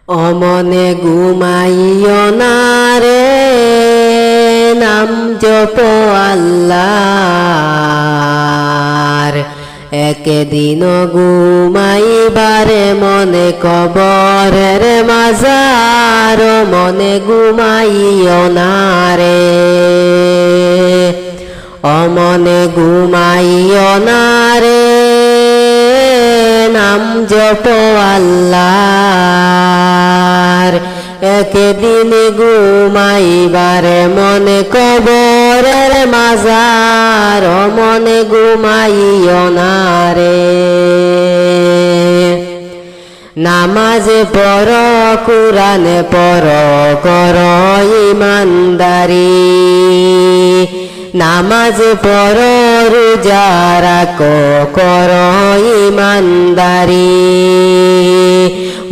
অমনে ঘুমাইও না রে, নাম জপ আল্লাহর। একদিন ঘুমাইবারে মনে কবরের মাজার, মনে ঘুমাইও না রে, অমনে ঘুমাইও না রে, নাম জপ আল্লাহর। একদিন ঘুমাইবারে মনে কবরের মাজার, মনে ঘুমাইও না রে। নামাজে পড়, কুরআনে পড়, কর ইমানদারি। নামাজ পড়, রোজা রাখো, কর ইমানদারি।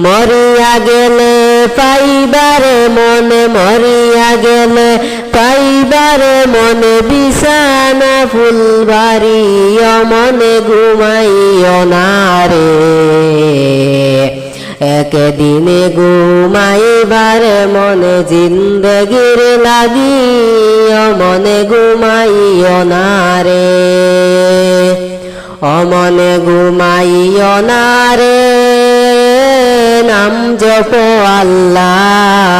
মরিয়া গেলে পাইবারে মনে, মরিয়া গেলে পাইবারে মনে, বিছানা ফুলবাড়ি, মনে ঘুমাইও না রে। একদিনে ঘুমাইবারে মনে, জিন্দগির লাগি, মনে ঘুমাইও না রে, অমনে ঘুমাইও না রে, নাম জপ আল্লাহর।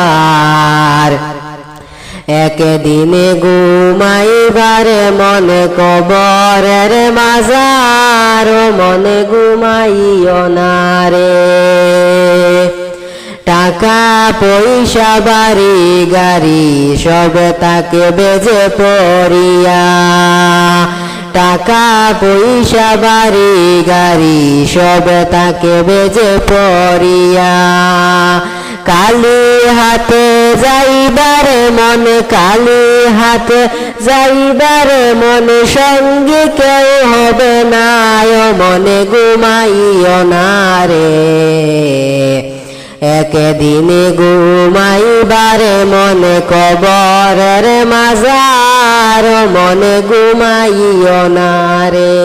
একদিনে ঘুমাইবারে মনে কবরের মাজার, মনে ঘুমাইও না রে। টাকা পয়সা বাড়ি গাড়ি সব তাকে বেজে পড়িয়া, টাকা পয়সা বাড়ি গাড়ি সব তাকে বেজে পড়িয়া। কালি হাতে যাইবারে মনে, কালি হাতে যাইবারে মনে, সঙ্গে কেউ হবে না, মনে ঘুমাইও না রে। একদিনে ঘুমাইবারে মনে কবরের মাজার, মনে ঘুমাইও না রে,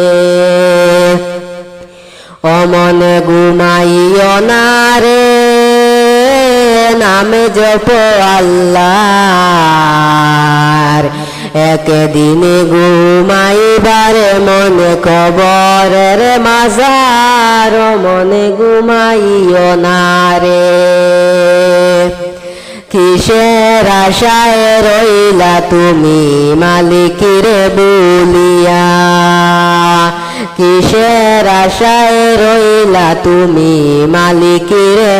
অমনে ঘুমাইও না রে, নামে জপ আল্লাহর। একদিনে ঘুমাইবারে মনে কবরের মাজার, মনে ঘুমাইও না রে। কিসের আশায় রইলা তুমি মালিকেরে বলিয়া, কিসের আশায় রইলা তুমি মালিকেরে